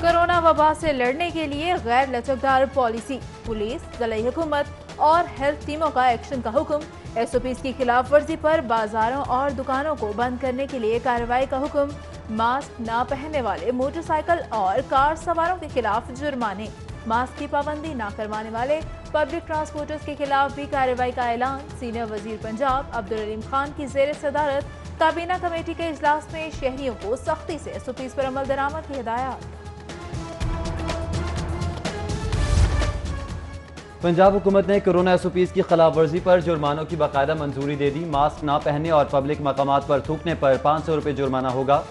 Corona वबा से लड़ने के लिए गैर लचकदार पॉलिसी, पुलिस, ज़िला हुकूमत और हेल्थ टीमों का एक्शन का हुक्म। एसओपीज की खिलाफ वर्जी पर बाजारों और दुकानों को बंद करने के लिए कार्रवाई का हुक्म। मास्क न पहनने वाले मोटरसाइकिल और कार सवारों के खिलाफ जुर्माने। मास्क की पाबंदी न करवाने वाले पब्लिक ट्रांसपोर्टर्स के खिलाफ भी कार्रवाई का ऐलान। सीनियर वजीर पंजाब अब्दुल अलीम खान की जेर सदारत काबीना कमेटी के इजलास में शहरियों को सख्ती से एसओपीज पर अमल दरामद की हिदायत। पंजाब हुकूमत ने कोरोना एसओपीज की खिलाफ वर्जी पर जुर्मानों की बाकायदा मंजूरी दे दी। मास्क ना पहनने और पब्लिक मकामात पर थूकने पर 500 रुपये जुर्माना होगा।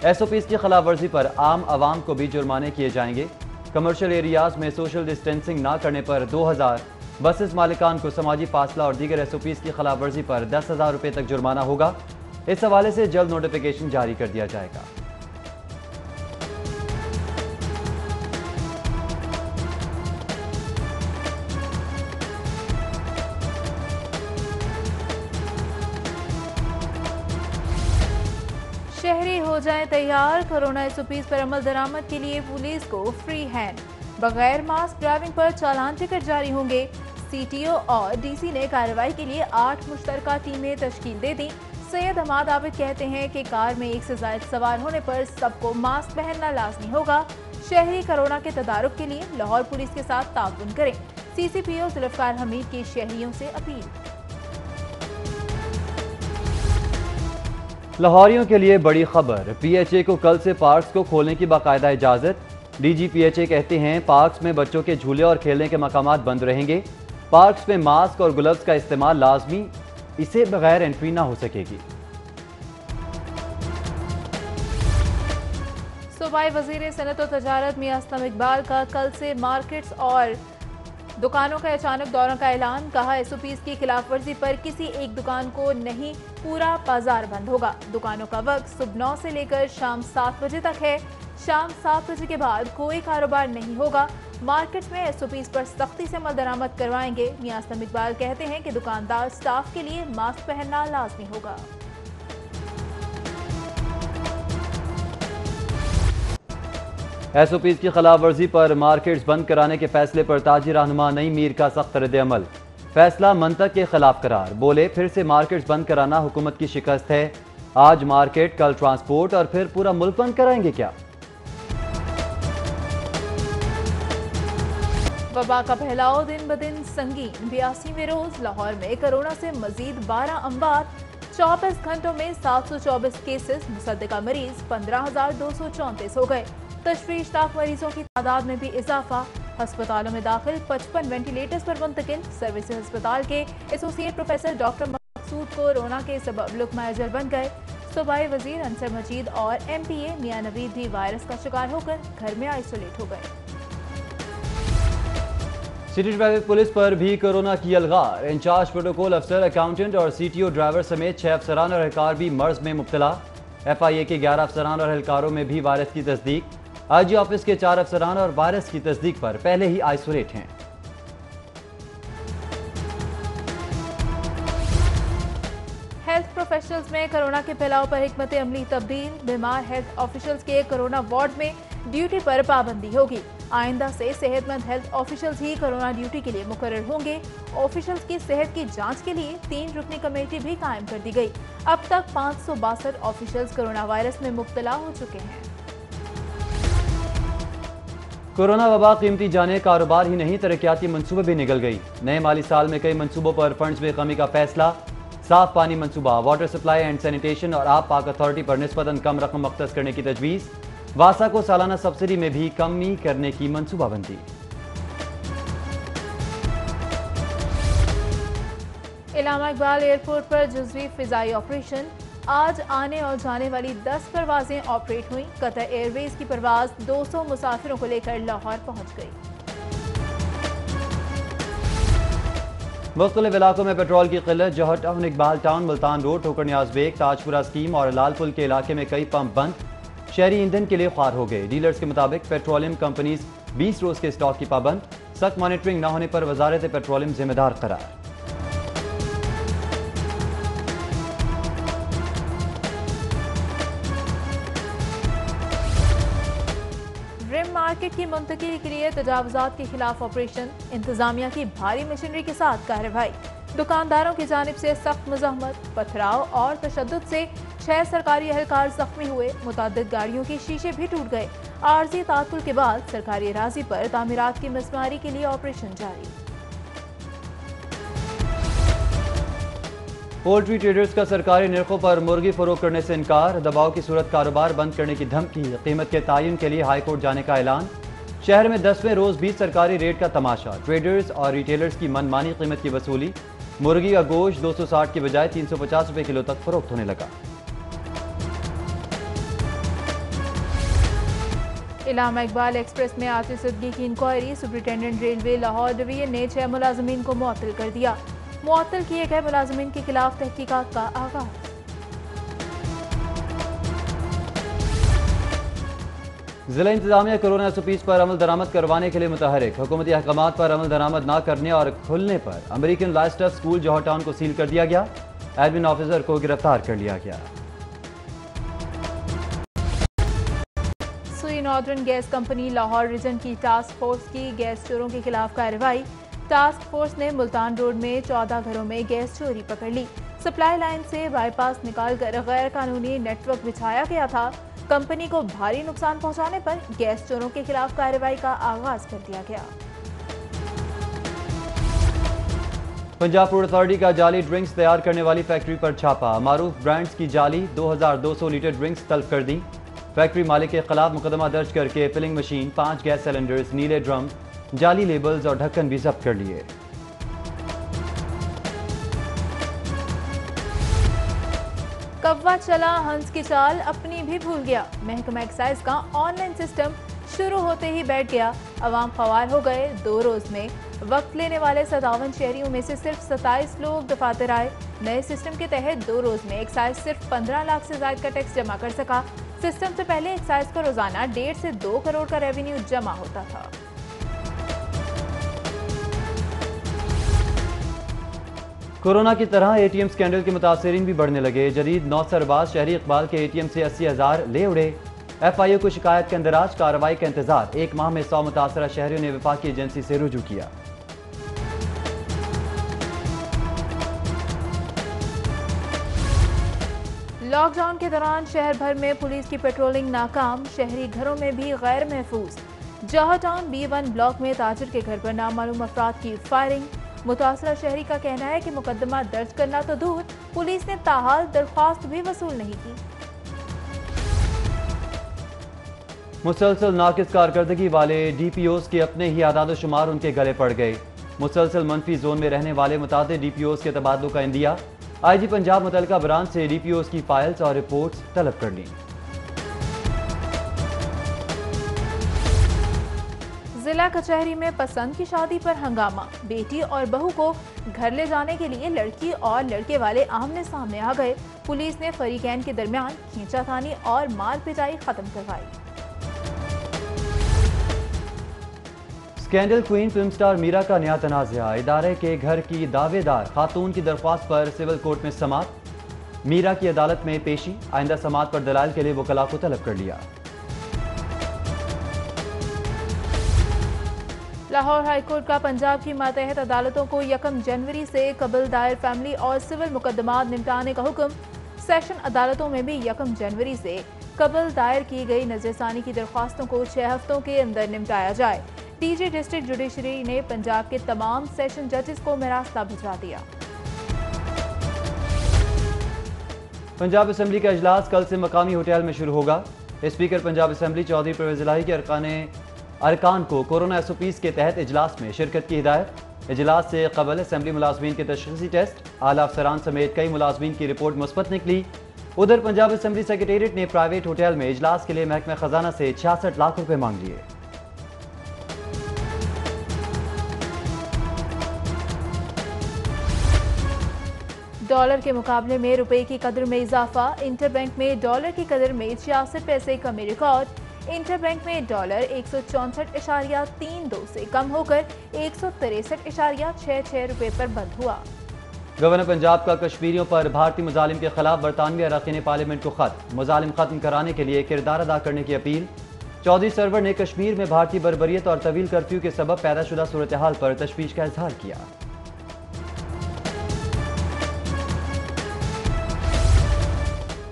एसओपीज की खिलाफ वर्जी पर आम आवाम को भी जुर्माने किए जाएंगे। कमर्शियल एरियाज में सोशल डिस्टेंसिंग ना करने पर 2000, बसेस मालिकान को समाजी फासला और दीगर एसओपीज की खिलाफ वर्जी पर 10,000 रुपये तक जुर्माना होगा। इस हवाले से जल्द नोटिफिकेशन जारी कर दिया जाएगा। शहरी हो जाएं तैयार, कोरोना एसओपीज पर अमल दरामद के लिए पुलिस को फ्री हैंड। बगैर मास्क ड्राइविंग पर चालान टिकट जारी होंगे। सीटीओ और डीसी ने कार्रवाई के लिए 8 मुश्तरका टीमें तश्कील दे दी। सैयद हमाद आबिद कहते हैं कि कार में एक से ज्यादा सवार होने पर सबको मास्क पहनना लाजमी होगा। शहरी कोरोना के तदारुक के लिए लाहौर पुलिस के साथ ताउन करें। सीसीपीओ जुल्फकार हमीद की शहरियों से अपील। लाहौरियों के लिए बड़ी खबर, पीएचए को कल से पार्क्स को खोलने की बाकायदा इजाजत। डीजी पीएचए कहते हैं पार्क्स में बच्चों के झूले और खेलने के मकामात बंद रहेंगे। पार्क्स में मास्क और ग्लव्स का इस्तेमाल लाजमी, इसे बगैर एंट्री ना हो सकेगी। सूबाई वजीर सनत और तजारत मियां असलम इकबाल का कल से मार्केट्स और दुकानों का अचानक दौरों का ऐलान। कहा एसओपीज की खिलाफ वर्जी पर किसी एक दुकान को नहीं, पूरा बाजार बंद होगा। दुकानों का वक्त सुबह 9 से लेकर शाम 7 बजे तक है। शाम 7 बजे के बाद कोई कारोबार नहीं होगा। मार्केट में एसओपीज पर सख्ती से अमल दरामद करवाएंगे। मियां असलम इकबाल कहते हैं कि दुकानदार स्टाफ के लिए मास्क पहनना लाजमी होगा। एसओपीज की खिलाफ वर्जी पर मार्केट्स बंद कराने के फैसले पर ताजी रहनुमा नईम मीर का सख्त रद्द-ए-अमल। फैसला मंतक के खिलाफ करार, बोले फिर से मार्केट्स बंद कराना हुकूमत की शिकस्त है। आज मार्केट, कल ट्रांसपोर्ट और फिर पूरा मुल्क बंद कराएंगे क्या? वबा का फैलाव दिन ब दिन संगीन। 82वें रोज लाहौर में कोरोना से मजीद 12 अमवात। 24 घंटों में 724 केसेस। मुसद्दिका मरीज 15,234 हो गए। तशवीशनाक मरीजों की तादाद में भी इजाफा। अस्पतालों में दाखिल 55 वेंटिलेटर्स पर मुंतकिल। सर्विसेज अस्पताल के एसोसिएट प्रोफेसर डॉक्टर मकसूद कोरोना के सबब लुकमा अजल बन गए। सूबाई वजीर अंसर मजीद और एमपीए मियां नवीद भी वायरस का शिकार होकर घर में आइसोलेट हो गए। सिटी ट्रैफिक पुलिस पर भी कोरोना की अलगार। इंचार्ज प्रोटोकॉल अफसर, अकाउंटेंट और सीटीओ ड्राइवर समेत 6 अफसरान और एहलकार भी मर्ज में मुब्तला। एफआईए के 11 अफसरान और एहलकारों में भी वायरस की तस्दीक। आईजी ऑफिस के 4 अफसरान और वायरस की तस्दीक पर पहले ही आइसोलेट हैं। हेल्थ प्रोफेशनल्स में कोरोना के फैलाव पर हिकमत अमली तब्दील। बीमार हेल्थ ऑफिशियल्स के कोरोना वार्ड में ड्यूटी पर पाबंदी होगी। आइंदा से सेहतमंद हेल्थ ऑफिशियल्स ही कोरोना ड्यूटी के लिए मुकर्रर होंगे। ऑफिशियल्स की सेहत की जांच के लिए 3 रुकनी कमेटी भी कायम कर दी गई। अब तक 562 ऑफिशियल्स कोरोना वायरस में मुब्तला हो चुके हैं। कोरोना वबा कीमती जाने, कारोबार ही नहीं तरक्याती मंसूबे भी निकल गई। नए माली साल में कई मंसूबों पर फंड्स में कमी का फैसला। साफ पानी मंसूबा, वाटर सप्लाई एंड सैनिटेशन और आब पाक अथॉरिटी पर निस्बतन कम रकम मख्तस करने की तजवीज़। वासा को सालाना सब्सिडी में भी कमी करने की मंसूबाबंदी। इलामा इकबाल एयरपोर्ट पर जुज़वी फिजाई ऑपरेशन। आज आने और जाने वाली 10 परवाजें ऑपरेट हुई। कतर एयरवेज की परवाज 200 मुसाफिरों को लेकर लाहौर पहुंच गई। मुख्तलिफ इलाकों में पेट्रोल की किल्लत। Johar town, Iqbal town, Multan road, Thokar Niaz bag, Tajpura scheme और लालपुल के इलाके में कई पंप बंद। शहरी ईंधन के लिए ख्वार हो गए। डीलर्स के मुताबिक पेट्रोलियम कंपनीज 20 रोज के स्टॉक की पाबंद। सख्त मॉनिटरिंग न होने पर वजारत पेट्रोलियम जिम्मेदार करार। रिम मार्केट की मुंतकिली के लिए तजावुजात के खिलाफ ऑपरेशन, इंतजामिया की भारी मशीनरी के साथ कार्रवाई। दुकानदारों की जानिब से सख्त मुज़ाहमत, पथराव और तशद्दुद से 6 सरकारी एहलकार जख्मी हुए। मुतअद्दिद गाड़ियों के शीशे भी टूट गए। आर्जी तातुल के बाद सरकारी अराजी पर तामीरात की मसमारी के लिए ऑपरेशन जारी। पोल्ट्री ट्रेडर्स का सरकारी निर्खों पर मुर्गी फरोख्त करने से इनकार, दबाव की सूरत कारोबार बंद करने की धमकी, कीमत के तयन के लिए हाईकोर्ट जाने का ऐलान। शहर में 10वें रोज भी सरकारी रेट का तमाशा, ट्रेडर्स और रिटेलर्स की मनमानी कीमत की वसूली। मुर्गी का गोश्त 260 की बजाय 350 रुपए किलो तक फरोख्त होने लगा। इलामा इकबाल एक्सप्रेस में आतिश सिद्दीकी की inquiry, superintendent railway Lahore division ने 6 मुलाजमीन को मुअत्तल कर दिया। मुअत्तल किए गए मुलाजमीन के खिलाफ तहकीकात का आगाज। जिला इंतजामिया कोरोना एसओपीज पर अमल दरामद करवाने के लिए मुतहरिक, हुकूमती अहकामात पर अमल दरामद न करने और खुलने पर अमेरिकन लाइफस्टाइल स्कूल जौहर टाउन को सील कर दिया गया। एडमिन ऑफिसर को गिरफ्तार कर लिया गया। Sui northern gas company Lahore region की टास्क फोर्स की गैस चोरों के खिलाफ कार्रवाई। टास्क फोर्स ने मुल्तान रोड में 14 घरों में गैस चोरी पकड़ ली। सप्लाई लाइन से बाईपास निकालकर गैर कानूनी नेटवर्क बिछाया गया था। कंपनी को भारी नुकसान पहुंचाने पर गैस चोरों के खिलाफ कार्रवाई का आगाज कर दिया गया। पंजाब फूड अथॉरिटी का जाली ड्रिंक्स तैयार करने वाली फैक्ट्री पर छापा, मारूफ ब्रांड्स की जाली 2200 लीटर ड्रिंक्स तलब कर दी। फैक्ट्री मालिक के खिलाफ मुकदमा दर्ज करके फिलिंग मशीन, 5 गैस सिलेंडर्स, नीले ड्रम, जाली लेबल्स और ढक्कन भी जब्त कर लिए। कव्वा चला हंस की चाल अपनी भी भूल गया। महकमा एक्साइज का ऑनलाइन सिस्टम शुरू होते ही बैठ गया। अवाम ख्वार हो गए। 2 रोज में वक्त लेने वाले 57 शहरियों में से सिर्फ 27 लोग दफातर आए। नए सिस्टम के तहत 2 रोज में एक्साइज सिर्फ 15 लाख से ज्यादा का टैक्स जमा कर सका। सिस्टम से पहले एक्साइज को रोजाना 1.5 से 2 करोड़ का रेवेन्यू जमा होता था। कोरोना की तरह एटीएम स्कैंडल के मुतासरीन भी बढ़ने लगे। जदीद 9 सरबाज शहरी इकबाल के एटीएम से 80,000 ले उड़े। एफआईओ को शिकायत के अंदराज, कार्रवाई का इंतजार। 1 माह में 100 मुतासरा शहरियों ने वफाकी एजेंसी से रुजू किया। लॉकडाउन के दौरान शहर भर में पुलिस की पेट्रोलिंग नाकाम। शहरी घरों में भी गैर महफूज। जौहर टाउन B1 ब्लॉक में ताजिर के घर पर नामालूम अफराद की फायरिंग। मुतासरा शहरी का कहना है कि मुकदमा दर्ज करना तो दूर, पुलिस ने ताहाल दरख्वास्त भी वसूल नहीं की। मुसलसल नाकिस कारकर्दगी वाले DPOs के अपने ही आदाद शुमार उनके गले पड़ गए। मुसलसल मनफी जोन में रहने वाले मुतादिद DPOs के तबादलों का इंदिया। IG पंजाब मुतलका ब्रांच से DPOs की फाइल्स और रिपोर्ट्स तलब कर ली। जिला कचहरी में पसंद की शादी पर हंगामा। बेटी और बहू को घर ले जाने के लिए लड़की और लड़के वाले आमने सामने आ गए। पुलिस ने फरीकैन के दरमियान खींचातानी और मार पिटाई खत्म करवाई। Scandal queen film star Meera का नया तनाज़ा। इदारे के घर की दावेदार खातून की दरख्वास्त पर सिविल कोर्ट में समाअत। मीरा की अदालत में पेशी। आइंदा समाअत पर दलाल के लिए वकला को तलब कर लिया। लाहौर हाईकोर्ट का पंजाब की मातहत अदालतों को 1 जनवरी से कबल दायर फैमिली और सिविल मुकदमात निपटाने का हुक्म। सेशन अदालतों में भी 1 जनवरी से कबल दायर की गई नजरसानी की दरख्वास्तों को 6 हफ्तों के अंदर निपटाया जाए। डीजी डिस्ट्रिक्ट जुडिशरी ने पंजाब के तमाम सेशन जजेस को मरासला भिजवा दिया। पंजाब असेंबली का इजलास कल से मकामी होटल में शुरू होगा। स्पीकर पंजाब असेंबली चौधरी परवेज इलाही के अरकान को कोरोना SOPs के तहत इजलास में शिरकत की हिदायत। इजलास से कबल असेंबली मुलाजमीन के तशख़ीसी टेस्ट, आला अफसरान समेत कई मुलाजमीन की रिपोर्ट मुस्बत निकली। उधर पंजाब असेंबली सेक्रेटेरिएट ने प्राइवेट होटल में इजलास के लिए महकमा खजाना से 66 लाख रुपए मांग लिए। डॉलर के मुकाबले में रुपए की कदर में इजाफा। इंटरबैंक में डॉलर की कदर में 66 पैसे कमी रिकॉर्ड। इंटरबैंक में डॉलर 164.32 से कम होकर 163.66 रुपए पर बंद हुआ। गवर्नर पंजाब का कश्मीरियों पर भारतीय मुजालिम के खिलाफ बरतानवी अरकान पार्लियामेंट को खत। मुजालिम खत्म कराने के लिए किरदार अदा करने की अपील। चौधरी सरवर ने कश्मीर में भारतीय बर्बरियत और तवील कर्फ्यू के सबब पैदाशुदा सूरत हाल पर तशवीश का इजहार किया।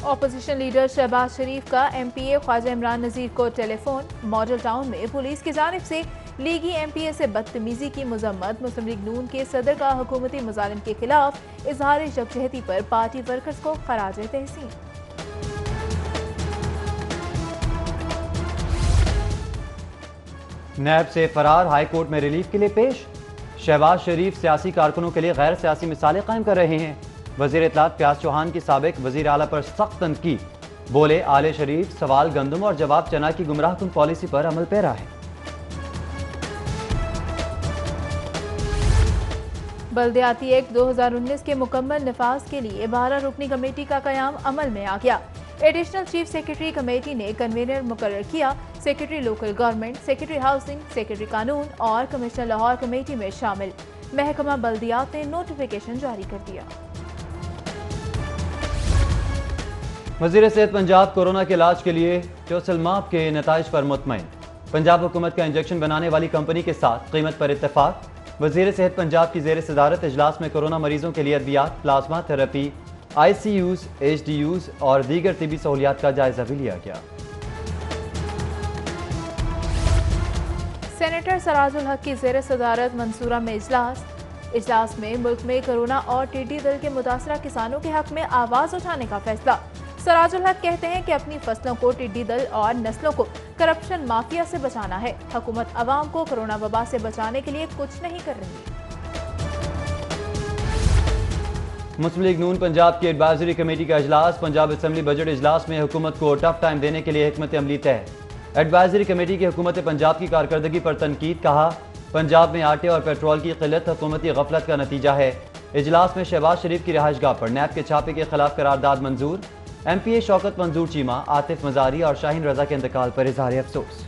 ऑपोजिशन लीडर शहबाज शरीफ का MPA ख्वाजा इमरान नजीर को टेलीफोन। मॉडल टाउन में पुलिस की जानिब से लीगी MPA से बदतमीजी की मजम्मत। मुस्लिम लीग नून के सदर का हुकूमती मुजालिम के खिलाफ इजहार यकजहती पर पार्टी वर्कर्स को खराज तहसीन। नैब से फरार हाई कोर्ट में रिलीफ के लिए पेश। शहबाज शरीफ सियासी कारकुनों के लिए गैर सियासी मिसालें कायम कर रहे हैं। वजीर इत्तलात फयाज चौहान की साबिक वजीर आला पर सख्त तनकीद। बोले आले शरीफ सवाल गंदम और जवाब चना की गुमराहकुन पॉलिसी पर अमल पैरा है। बल्दियाती एक्ट 2019 के मुकम्मल नफाज के लिए 12 रुकनी कमेटी का कयाम अमल में आ गया। एडिशनल चीफ सेक्रेटरी कमेटी ने कन्वीनर मुकर्रर किया। Secretary local government, secretary housing, secretary कानून और कमिश्नर लाहौर कमेटी में शामिल। महकमा बल्दियात ने नोटिफिकेशन जारी कर दिया। वजीर सेहत पंजाब कोरोना के इलाज के लिए टोसिलमाब के नताइज पर मुतमईन। पंजाब हुकूमत का इंजेक्शन बनाने वाली कंपनी के साथ कीमत पर इत्तेफाक। वजीर सेहत पंजाब की जेर सदारत इजलास में कोरोना मरीजों के लिए अद्वियात, प्लाज्मा थेरेपी, ICUs, HDUs और दीगर तिबी सहूलियात का जायजा भी लिया गया। सेनेटर सराजुल हक की जेर सदारत मंसूरा में इजलास में मुल्क में कोरोना और टिड्डी दल के मुतासरा किसानों के हक में आवाज उठाने का फैसला। सराजुल हक कहते हैं कि अपनी फसलों को टिड्डी दल और नस्लों को करप्शन माफिया से बचाना है। हुकूमत अवाम को कोरोना वबा से बचाने के लिए कुछ नहीं कर रही। मुस्लिम लीग नून पंजाब की एडवाइजरी कमेटी का इजलास। पंजाब असेंबली बजट इजलास में हुकूमत को टफ टाइम देने के लिए हिकमत अमली तय। एडवाइजरी कमेटी की हुकूमत पंजाब की कारकर्दगी पर तनकीद। कहा पंजाब में आटे और पेट्रोल की किल्लत हुकूमती गफलत का नतीजा है। इजलास में शहबाज शरीफ की रिहाइशगाह पर नैब के छापे के खिलाफ करारदाद मंजूर। MPA शौकत मंजूर चीमा, आतिफ मजारी और शाहीन रजा के इंतकाल पर इजहार अफसोस।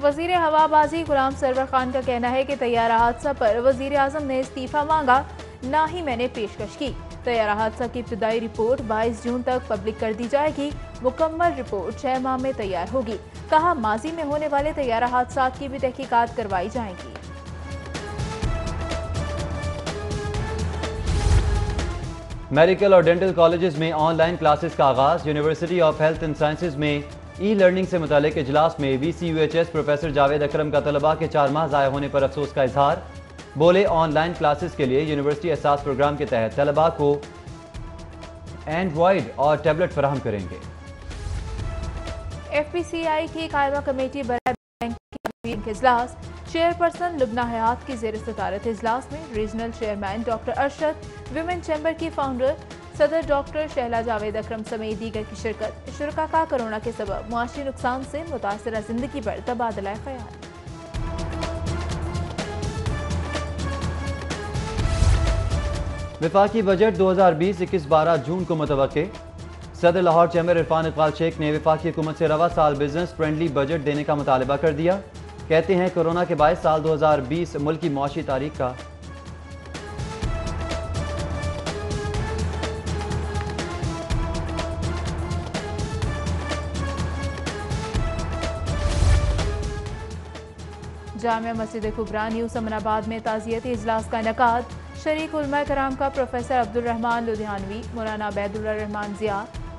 वजीर हवाबाजी गुलाम सरवर खान का कहना है कि तैयारा हादसा पर वजीर आजम ने इस्तीफा मांगा, ना ही मैंने पेशकश की। तैयारा हादसा की इब्तदाई रिपोर्ट 22 जून तक पब्लिक कर दी जाएगी। मुकम्मल रिपोर्ट 6 माह में तैयार होगी। कहा माजी में होने वाले तैयारा हादसा की भी तहकीकात करवाई जाएंगी। मेडिकल और डेंटल कॉलेजेस में ऑनलाइन क्लासेस का आगाज। University of health and sciences में ई-लर्निंग से मुतालिक इजलास में VCUHS प्रोफेसर जावेद अकरम का तलबा के 4 माह ज़ाया होने पर अफसोस का इजहार। बोले ऑनलाइन क्लासेस के लिए यूनिवर्सिटी एहसास प्रोग्राम के तहत तलबा को एंड्रॉयड और टैबलेट फराहम करेंगे। FPCI की कायमा कमेटी बराए बैंक के इजलास। चेयरपर्सन लुबना हयात की जेर सदारत इजलास में regional chairman doctor Arshad, women chamber की फाउंडर सदर डॉक्टर शहला जावेद अकरम समेत दीगर की शिरकत। शुरका का कोरोना के सबब मुआशी नुकसान से मुतासरा जिंदगी पर तबादला ख्याल। वफाकी बजट 2020-21 12 जून को मुतवक्के। सदर लाहौर चैम्बर इरफान इकबाल शेख ने वफाकी हुकूमत से रवा साल बिजनेस फ्रेंडली बजट देने का मुतालबा कर दिया। कहते हैं कोरोना के बायस साल 2020 मुल्क की मुआशी तारीख का जामिया मस्जिद कुबरा न्यू समनाबाद में ताज़ियती इजलास का इनेकाद। शरीक उलमा कराम का प्रोफेसर अब्दुल रहमान लुधियानवी, मौलाना अबैदुल्लाह रहमान जिया,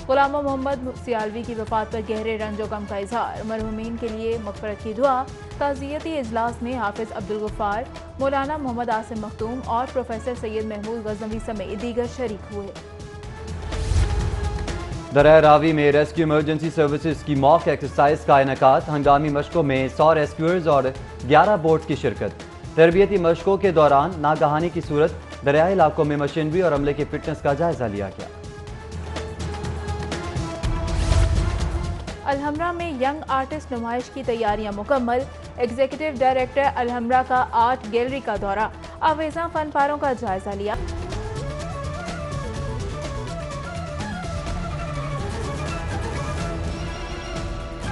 गुलाम मोहम्मद सियालवी की वफात पर गहरे रंज व गम का इजहार। मरहूमीन के लिए मग़फ़िरत की दुआ। ताज़ियती इजलास में हाफिज अब्दुल गफ्फार, मौलाना मोहम्मद आसिम मखदूम और प्रोफेसर सैयद महमूद गज़नवी समेत दीगर शरीक हुए। दरिया रावी में रेस्क्यू इमरजेंसी सर्विसेज की मॉक एक्सरसाइज का इनेकाद। हंगामी मशकों में 100 रेस्क्यूअर्स और 11 बोट की शिरकत। तरबियती मशकों के दौरान नागहानी की सूरत दरियाई इलाकों में मशीनरी और अमले की फिटनेस का जायजा लिया गया। अलहमरा में यंग आर्टिस्ट नुमाइश की तैयारियां मुकम्मल। एग्जीक्यूटिव डायरेक्टर अलहमरा का आर्ट गैलरी का दौरा। आवेजा फनपारों का जायजा लिया।